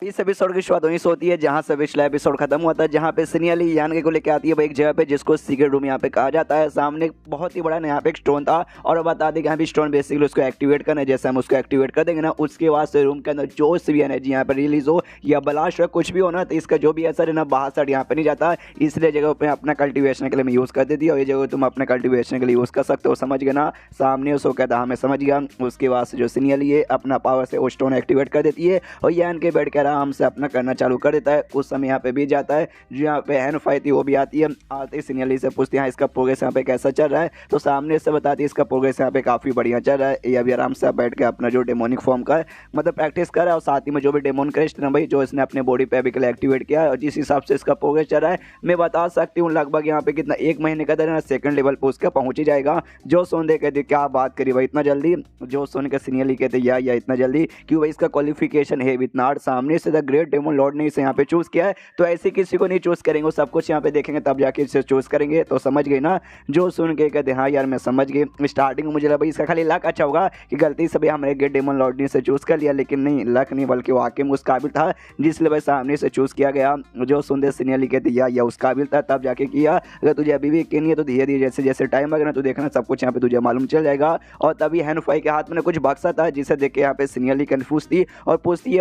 इस एपिसोड की शुरुआत वहीं से होती है जहां से पिछला एपिसोड खत्म हुआ था, जहां पे सिनियली यानके को लेकर आती है भाई एक जगह पे जिसको सीक्रेट रूम यहाँ पे कहा जाता है। सामने बहुत ही बड़ा यहाँ पे एक स्टोन था और बता दें कि यहाँ पे स्टोन बेसिकली उसको एक्टिवेट करना है। जैसे हम उसको एक्टिवेट कर देंगे ना, उसके बाद से रूम के अंदर जो सी भी एनर्जी यहाँ पे रिलीज हो या ब्लास्ट हो कुछ भी हो ना, तो इसका जो भी असर है ना बाहर साइड यहाँ पे नहीं जाता। इसलिए जगह पे अपना कल्टिवेशन के लिए मैं यूज़ कर देती है और ये जगह तुम अपने कल्टिवेशन के लिए यूज़ कर सकते हो। समझ गए ना? सामने उसको कहता हमें समझ गया। उसके बाद से जो सिनियली है अपना पावर से वो स्टोन एक्टिवेट कर देती है और यान के बैठ के आराम से अपना करना चालू कर देता है। कुछ समय यहाँ पे बीत जाता है, जो यहाँ पे हैन फाई थी वो भी आती है। आते सिनियली से पूछती है इसका प्रोग्रेस यहाँ पे कैसा चल रहा है, तो सामने से बताती है इसका प्रोग्रेस यहाँ पे काफ़ी बढ़िया चल रहा है। ये अभी आराम से बैठ के अपना जो डेमोनिक फॉर्म का मतलब प्रैक्टिस कर रहा है और साथ ही में जो भी डेमोन क्रेस्ट ना भाई जो इसने अपने बॉडी पे अभी के लिए एक्टिवेट किया है और जिस हिसाब से इसका प्रोग्रेस चल रहा है मैं बता सकती हूँ लगभग यहाँ पे कितना 1 महीने का अंदर सेकंड लेवल पे उसका पहुँच ही जाएगा। जो सोन दे कहते क्या बात करी भाई इतना जल्दी, जो सोन के सिनियली कहते या इतना जल्दी क्यों भाई, इसका क्वालिफिकेशन है इतना हार्ड। सामने से द ग्रेट डेमन लॉर्ड ने इसे यहाँ पे चूज किया है, तो ऐसे किसी को नहीं चूज करेंगे, वो सब कुछ यहाँ पे देखेंगे तब जाके इसे चूज करेंगे। तो समझ गई ना? जो सुन के कहते हाँ यार मैं समझ गई। स्टार्टिंग में मुझे लगा भाई इसका खाली लक अच्छा होगा कि गलती से भाई हमारे ग्रेट डेमन लॉर्ड ने इसे चूज कर लिया, लेकिन नहीं, लक नहीं बल्कि वाकई में उस काबिल था जिसलिए भाई सामने से चूज किया गया। जो सुंदर सिनियली कहती या उस काबिल था तब जाके किया। अगर तुझे अभी भी यकीन नहीं है तो धीरे धीरे जैसे जैसे टाइम लगेगा तो देखना सब कुछ यहाँ पे तुझे मालूम चल जाएगा। और तभी हैनफाई के हाथ में कुछ बक्सा था जिसे देख के यहाँ पे सिनियली कंफ्यूज थी और पूछती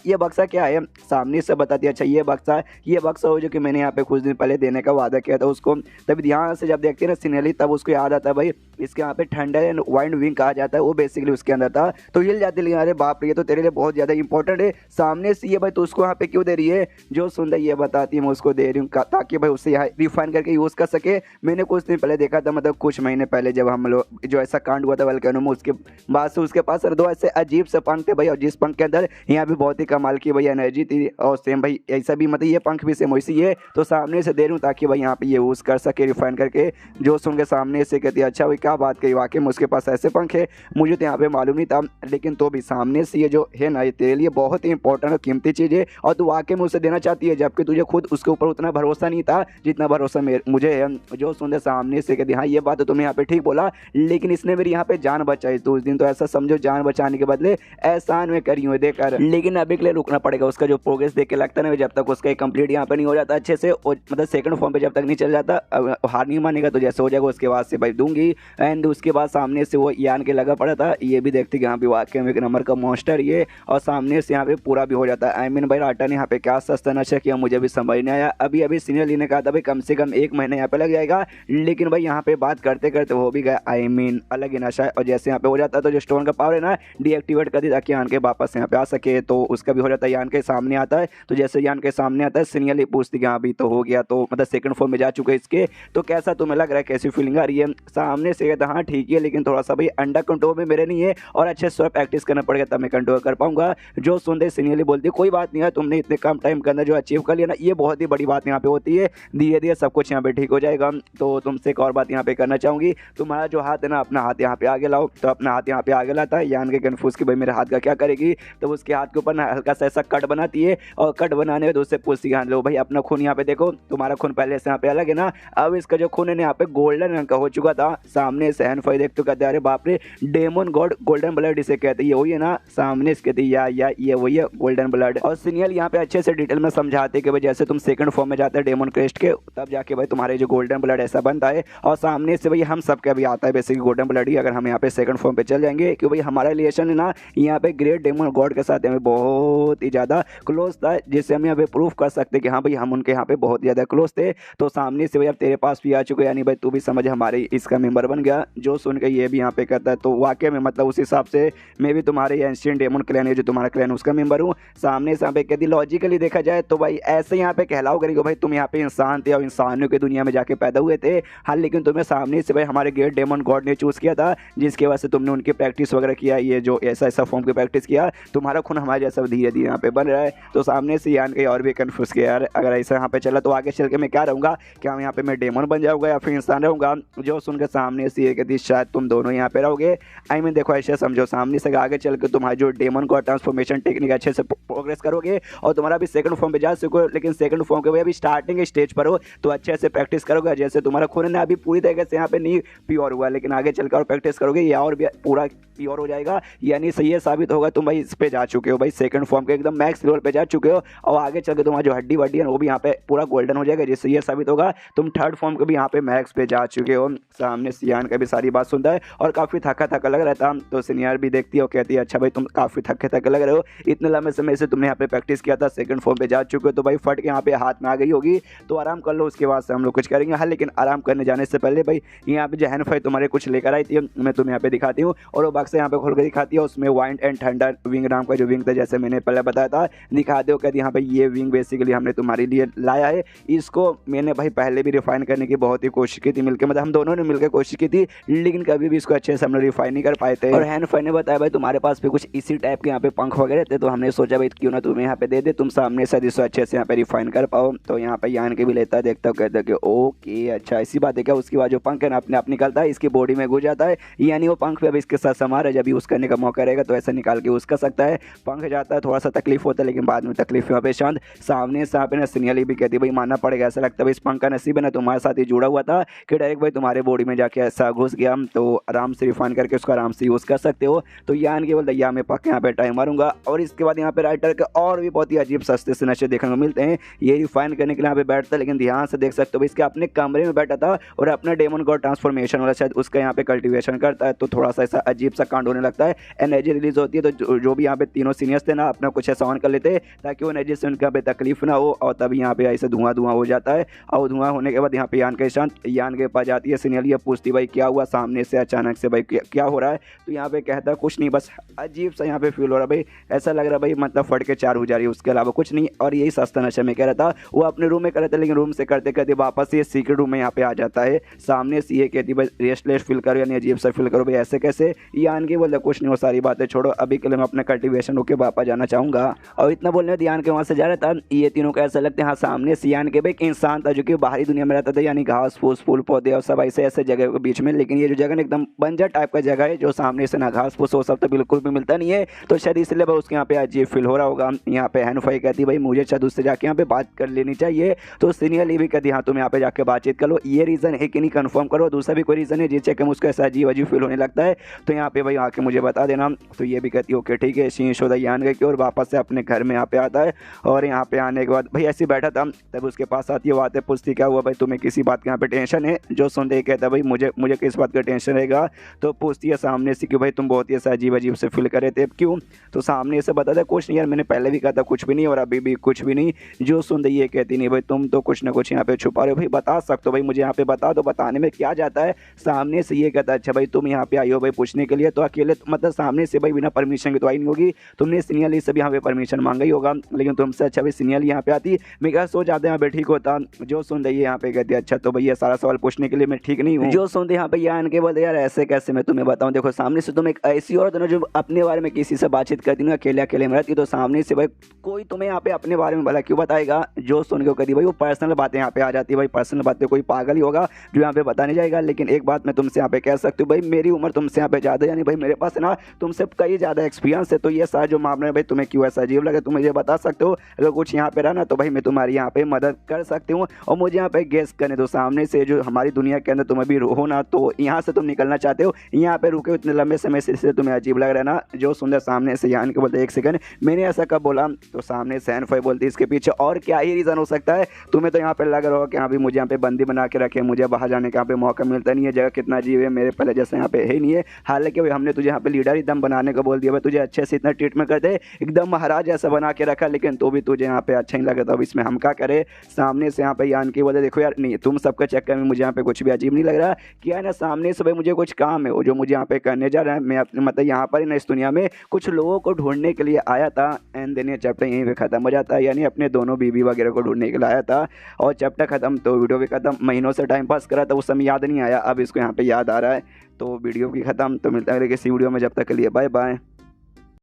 ये बक्सा क्या है। सामने से बताती अच्छा ये बक्सा हो जो कि मैंने यहाँ पे कुछ दिन पहले देने का वादा किया था उसको। तभी ध्यान से जब देखते हैं ना सिनियली तब उसको याद आता है भाई इसके यहाँ पे थंडर एंड वाइंड विंग कहा जाता है, वो बेसिकली उसके अंदर था। तो हिल जाती है, अरे बाप रे ये तो तेरे लिए बहुत ज़्यादा इंपॉर्टेंट है। सामने से ये भाई तो उसको यहाँ पे क्यों दे रही है? जो सुंदर ये बताती है मैं उसको दे रही हूँ ताकि भाई उससे यहाँ रिफाइन करके यूज़ कर सके। मैंने कुछ दिन पहले देखा था, मतलब कुछ महीने पहले जब हम लोग जो ऐसा कांड हुआ था वल्केनो में, उसके बाद से उसके पास 2 ऐसे अजीब से पंख थे भाई, और जिस पंख के अंदर यहाँ भी बहुत ही कमाल की भाई एनर्जी थी। और सेम भाई ऐसा भी मतलब ये पंख भी सेम वैसी है, तो सामने से दे रही हूँ ताकि भाई यहाँ पे ये यूज़ कर सके रिफाइन करके। जो सुन के सामने से कहती है अच्छा भाई क्या बात कही, वाकई में उसके पास ऐसे पंख है, मुझे तो यहाँ पे मालूम नहीं था। लेकिन तो भी सामने से ये जो है ना ये तेरे लिए बहुत ही इंपॉर्टेंट और कीमती चीज़ है और तू वाकई में उसे देना चाहती है, जबकि तुझे खुद उसके ऊपर उतना भरोसा नहीं था जितना भरोसा मुझे है। जो सुन सामने से कहती हाँ ये बात तो तुमने यहाँ पे ठीक बोला, लेकिन इसने मेरी यहाँ पे जान बचाई, तो उस दिन तो ऐसा समझो जान बचाने के बदले एहसान में करी हुई देकर। लेकिन अभी के लिए रुकना पड़ेगा, उसका जो प्रोग्रेस देख के लगता है ना जब तक उसका कंप्लीट यहाँ पे नहीं हो जाता अच्छे से, मतलब सेकंड फॉर्म पे जब तक नहीं चल जाता, हार नहीं मानेगा तो जैसे हो जाएगा उसके बाद से भाई दूंगी। एंड उसके बाद सामने से वो यान के लगा पड़ा था, ये भी देखते कि यहाँ पे वाकई में एक नंबर का मॉन्स्टर ये, और सामने से यहाँ पे पूरा भी हो जाता है। आई मीन भाई राटा ने यहाँ पे क्या सस्ता नशा किया मुझे भी समझ नहीं आया। अभी सीनियर ने कहा था भाई कम से कम 1 महीने यहाँ पे लग जाएगा, लेकिन भाई यहाँ पे बात करते करते हो भी गया। आई मीन अलग ही नशा है, और जैसे यहाँ पे हो जाता है तो जो स्टोन का पावर है ना डीएक्टिवेट कर दी ताकि यान के वापस यहाँ पे आ सके, तो उसका भी हो जाता है। यान के सामने आता है, तो जैसे यान के सामने आता है सिनियरली पूछती कि हाँ अभी तो हो गया, तो मतलब सेकंड फॉर्म में जा चुके इसके, तो कैसा तुम्हें लग रहा है, कैसी फीलिंग आ रही है? सामने से कहता हाँ ठीक है, लेकिन थोड़ा सा भाई अंडर कंट्रोल में मेरे नहीं है और अच्छे से प्रैक्टिस करना पड़ेगा तब मैं कंट्रोल कर पाऊंगा। जो सुनते सिनियरली बोलती कोई बात नहीं है, तुमने इतने कम टाइम के अंदर जो अचीव कर लिया ना ये बहुत ही बड़ी बात यहाँ पे होती है, धीरे धीरे सब कुछ यहाँ पे ठीक हो जाएगा। तो तुमसे एक और बात यहाँ पे करना चाहूँगी, तुम्हारा जो हाथ है ना अपना हाथ यहाँ पे आगे लाओ। तो अपना हाथ यहाँ पे आगे लाता है, यान के कन्फ्यूज कि भाई मेरे हाथ का क्या करेगी, तो उसके हाथ के ऊपर ना हल्का सा ऐसा कट बनाती है और कट बनाने में उससे पूछती है लो भाई अपना खून यहाँ पे देखो, तुम्हारा खून पहले से यहाँ पे अलग है ना, अब इसका जो खून है यहाँ पे गोल्डन रंग का हो चुका था। सामने से हैनफाई देख तो कहते अरे बाप रे डेमन गॉड गोल्डन ब्लड इसे कहते हैं, ये वही है ना? सामने से कहती या ये वही है गोल्डन ब्लड। और सीनियर यहाँ पे अच्छे से डिटेल में समझाते कि भाई जैसे तुम सेकंड फॉर्म में जाते हैं डेमन क्रेस्ट के, तब जाके भाई तुम्हारे जो गोल्डन ब्लड ऐसा बनता है। और सामने से भाई हम सबका भी आता है बेसिकली गोल्डन ब्लड ही, अगर हम यहाँ पे सेकंड फॉर्म पे चल जाएंगे, क्योंकि भाई हमारा रिलेशन है ना यहाँ पे ग्रेट डेमन गॉड के साथ हमें बहुत ही ज़्यादा क्लोज था, जिससे हम यहाँ पे प्रूफ कर सकते कि हाँ भाई हम उनके यहाँ पे बहुत ज़्यादा क्लोज थे। तो सामने से भाई अब तेरे पास भी आ चुके, यानी भाई तू भी समझ हमारे इसका मेंबर बन गया। जो सुन के ये भी यहाँ पे कहता है, तो वाकई में मतलब उस हिसाब से मैं भी तुम्हारे एंशिएंट डेमन क्लैन है जो तुम्हारा क्लैन उसका मेंबर हूँ। सामने से यहाँ पे कहती लॉजिकली देखा जाए तो भाई ऐसे यहाँ पे कहलाओ करेंगे भाई तुम यहाँ पे इंसान थे और इंसानियों की दुनिया में जाके पैदा हुए थे, हाँ लेकिन तुम्हें सामने से भाई हमारे ग्रेट डेमन गॉड ने चूज़ किया था, जिसकी वजह से तुमने उनकी प्रैक्टिस वगैरह किया, ये जो ऐसा फॉर्म की प्रैक्टिस किया, तुम्हारा खून हमारे जैसा धीरे धीरे यहाँ पे बन रहा है। तो सामने से यान के और भी कन्फ्यूज किया यार अगर ऐसा यहाँ पे चला तो आगे चल के मैं क्या रहूँगा, क्या यहाँ पे मैं डेमन बन जाऊँगा या फिर इंसान रहूँगा? जो सुनकर सामने से ये कहती शायद तुम दोनों यहाँ पे रहोगे। आई मीन देखो ऐसे समझो सामने से आगे चल के तुम्हारे जो डेमन को ट्रांसफॉर्मेशन टेक्निक अच्छे से प्रोग्रेस करोगे और तुम्हारा भी सेकंड फॉर्म पे जा सको, लेकिन सेकंड फॉर्म के अभी स्टार्टिंग स्टेज पर हो तो अच्छे से प्रैक्टिस करोगे। जैसे तुम्हारा खून है अभी पूरी तरीके से यहाँ पे नहीं प्योर हुआ, लेकिन आगे चलकर और प्रैक्टिस करोगे या और भी पूरा प्योर हो जाएगा, यानी सही है साबित होगा तुम भाई इस पे जा चुके हो भाई सेकंड फॉर्म के एकदम मैक्स लेवल पे जा चुके हो और आगे चल के तुम्हारा जो हड्डी वड्डी है वो भी यहाँ पे पूरा गोल्डन हो जाएगा, जिससे ये साबित होगा तुम थर्ड फॉर्म के भी यहाँ पे मैक्स पे जा चुके हो। सामने सियान का भी सारी बात सुनता है और काफ़ी थका थका लग रहा था, तो सीनियर भी देखती है और कहती है अच्छा भाई तुम काफ़ी थके थके लग रहे हो, इतने लंबे समय से तुमने यहाँ पे प्रैक्टिस किया था, सेकंड फॉर्म पे जा चुके हो, तो भाई फट के यहाँ पे हाथ में आ गई होगी, तो आराम कर लो, उसके बाद से हम लोग कुछ करेंगे। हाँ लेकिन आराम करने जाने से पहले भाई यहाँ पे जो हैनफाई तुम्हारे कुछ लेकर आई थी, मैं तुम्हें यहाँ पे दिखाती हूँ और वो बक्सा यहाँ पे खोल कर दिखाती है, उसमें वाइंड एंड थंडर विंग नाम का जो विंग था, जैसे मैंने पहले बताया था, दिखा दो कहती यहाँ पे ये विंग बेसिकली हमने तुम्हारे लिए लाया है। इसको मैंने भाई पहले भी रिफाइन करने की बहुत ही कोशिश की थी मिलकर, मतलब हम दोनों ने मिलकर कोशिश की थी, लेकिन कभी भी इसको अच्छे से हमने रिफाइन नहीं कर पाए थे। और हैनफाई ने बताया भाई तुम्हारे पास भी कुछ इसी टाइप के यहाँ पे पंख वगैरह थे, तो हमने सोचा भाई क्यों ना तुम्हें यहाँ पे दे दे, तुम सामने से इसको अच्छे से यहाँ पे रिफाइन कर पाओ। तो यहाँ पे यान के भी लेता देखता कहता कि ओके अच्छा ऐसी बात है क्या। उसके बाद जो पंख है ना अपने आप निकलता है, इसकी बॉडी में घुस जाता है, यानी वो पंख पे अब इसके साथ समार है, जब यूज़ करने का मौका रहेगा तो ऐसा निकाल के यूज़ कर सकता है। पंख जाता है, थोड़ा सा तकलीफ होता है, लेकिन बाद में तकलीफ यहाँ पे शांत। सामने से यहाँ पे ना सिनियली भी कहती भाई मानना पड़ेगा, ऐसा लगता है इस पंख का नसीब है ना तुम्हारे साथ ही जुड़ा हुआ था कि डायरेक्ट भाई तुम्हारे बॉडी में जाके ऐसा घुस गया, तो आराम से रिफाइन करके उसको आराम से यूज़ कर सकते हो। तो यान केवल दैया में पक्का यहाँ पे टाइम मारूंगा। और इसके बाद यहाँ पे राइटर के और भी बहुत ही अजीब सस्ते से नशे देखने को मिलते हैं। ये रिफाइन करने के लिए यहाँ पे बैठता है, लेकिन ध्यान से देख सकते हो इसके अपने कमरे में बैठा था और अपना डेमन गॉड ट्रांसफॉर्मेशन वाला शायद उसका यहाँ पे कल्टीवेशन करता है, तो थोड़ा सा ऐसा अजीब सा कांड होने लगता है। एनर्जी रिलीज होती है, तो जो भी यहाँ पे तीनों सीनियर्स थे ना अपना कुछ ऐसा ऑन कर लेते ताकि वो एनर्जी से उनका पे तकलीफ ना हो, और तभी यहाँ पे ऐसे धुआं धुआं हो जाता है। और धुआं होने के बाद यहाँ पे यान के शांत यान के पास जाती है सीनियर, ये पूछती भाई क्या हुआ, सामने से अचानक से भाई क्या हो रहा है, तो यहाँ पे कहता है कुछ नहीं, बस अजीब सा यहाँ पे फील हो रहा है भाई, ऐसा लग रहा है भाई मतलब फट के चार हो जा रही है, उसके अलावा कुछ नहीं। और यही सस्ता नशा में कह रहा था, वो अपने रूम में कर रहा था, लेकिन रूम से करते करते वापस ये सीक्रेट रूम में यहाँ पे आ जाता है। सामने से ये कहती भाई रेस्टलेस फील करो, यानी अजीब सा फील करो भाई, ऐसे कैसे। यान के बोलते कुछ नहीं, वो सारी बातें छोड़ो, अभी के लिए मैं अपने कल्टीवेशन होकर वापस जाना चाहूँगा। और इतना बोलने में ध्यान के वहाँ से जा रहा था, ये तीनों को ऐसा लगता है हाँ सामने सियान के भाई एक इंसान था जो कि बाहरी दुनिया में रहता था, यानी घास फूस फूल पौधे और सब ऐसे ऐसे जगह के बीच में, लेकिन ये जो जगह एकदम बंजर टाइप का जगह है, जो सामने से ना घास फूस वो सब तो बिल्कुल भी मिलता नहीं है, तो शायद इसलिए भाई उसके यहाँ पे अजीब फील हो रहा होगा। यहाँ पे हैनफाई कहती भाई मुझे शायद उससे जाके यहाँ पे बात कर लेनी चाहिए, तो सीनियर ली भी कहती हाँ तुम यहाँ पे जाके बातचीत कर लो, ये रीज़न है कि नहीं कंफर्म करो, दूसरा भी कोई रीज़न है जिससे कि मुझको ऐसा अजीब अजीब फील होने लगता है, तो यहाँ पे भाई आके मुझे बता देना। तो ये भी कहती ओके ठीक है। शीश यान गई और वापस से अपने घर में यहाँ पे आता है, और यहाँ पे आने के बाद भाई ऐसे बैठा था, तब उसके पास आती है, वो आते पूछती क्या हुआ भाई तुम्हें किसी बात के यहाँ पे टेंशन है, जो सुनते ही कहता है भाई मुझे किस बात का टेंशन रहेगा, तो पूछती है सामने से कि भाई तुम बहुत ही ऐसा अजीब अजीब से फील कर रहे थे क्यों, तो सामने से बताता है कुछ नहीं यार, मैंने पहले भी कहा था कुछ भी नहीं और अभी भी कुछ भी नहीं, जो सुनते ये कहती नहीं भाई तुम तो कुछ ना कुछ यहाँ पे छुपा रहे हो, भाई बता सकते हो भाई मुझे यहाँ पे बता दो, बताने में क्या जाता है। सामने से ये कहता है अच्छा भाई तुम यहाँ पे आई हो भाई पूछने के लिए, तो अकेले मतलब सामने से भाई बिना परमिशन के तो आई नहीं होगी, तुमने सीनियर से भी यहाँ पे परमिशन मांगा ही होगा, लेकिन तुमसे अच्छा भाई सीनियर यहाँ पे आती, मैं क्या सो जाते यहाँ पे ठीक होता। जो सुन रही है यहाँ पे कहती है अच्छा तो भैया सारा सवाल पूछने के लिए मैं ठीक नहीं हूँ। जो सुनते यहाँ पे यान के बोलते यार ऐसे कैसे मैं तुम्हें बताऊँ, देखो सामने से तुम एक ऐसी औरत ना जो अपने बारे में किसी से बातचीत करती ना अकेले अकेले में रहती, तो सामने से भाई कोई तुम्हें यहाँ पे अपने बारे में भला क्यों बताएगा। जो सुन के कहती भाई वो पर्सनल बातें यहाँ पे आ जाती है, भाई पर्सनल बातें कोई पागल ही होगा जो यहाँ पे बताने जाएगा, लेकिन एक बात मैं तुमसे यहाँ पे कह सकती हूँ भाई मेरी उम्र तुमसे यहाँ पे ज़्यादा, यानी भाई मेरे पास ना तुमसे कई ज़्यादा एक्सपीरियंस है, तो ये सारा जो मामला है भाई तुम्हें क्यों ऐसा अजीब लगे तुम मुझे बता सकते हो, अगर कुछ यहाँ पे रहा ना तो भाई मैं तुम्हारी यहाँ पे मदद कर सकती हूँ। और मुझे यहाँ पे गेस करने दो, सामने से जो हमारी दुनिया के अंदर तुम अभी हो ना, तो यहाँ से तुम निकलना चाहते हो, यहाँ पे रुके इतने लंबे समय से तुम्हें अजीब लग रहा है ना। जो सुंदर सामने से यान के बोलते एक सेकंड मैंने ऐसा कब बोला, तो सामने से हैनफाई बोलती इसके पीछे और क्या ही रीज़न हो सकता है, तुम्हें तो यहाँ पे लग रहा हो कि अभी मुझे यहाँ पे बंदी बना के रखे, मुझे बाहर जाने का यहाँ पे मौका मिलता नहीं है, जगह कितना अजीब है, मेरे पहले जैसे यहाँ पे है नहीं है। हालांकि भाई हमने तुझे यहाँ पे लीडर एकदम बनाने को बोल दिया, भाई तुझे अच्छे से इतना ट्रीटमेंट करते एकदम महाराज जैसा बना के रखा, लेकिन तो भी तुझे यहाँ पे अच्छा नहीं लगा, तो अब इसमें हम क्या करें। सामने से यहाँ पे यान की बोलते देखो यार नहीं तुम सबके चक्कर में मुझे यहाँ पे कुछ भी अजीब नहीं लग रहा, क्या है ना सामने से भाई मुझे कुछ काम है वो जो मुझे यहाँ पे करने जा रहा है, मैं मतलब यहाँ पर ही ना इस दुनिया में कुछ लोगों को ढूंढने के लिए आया था। एंड देन ये चैप्टर यहीं पे खत्म हो जाता है, यानी अपने दोनों बीवी वगैरह को ढूंढने के लिए आया था और चैप्टर खत्म। तो वीडियो भी खत्म, महीनों से टाइम पास करा था उस समय याद नहीं आया, अब इसको यहाँ पे याद आ रहा है, तो वीडियो भी खत्म। तो मिलता है किसी वीडियो में, जब तक के लिए बाय बाय।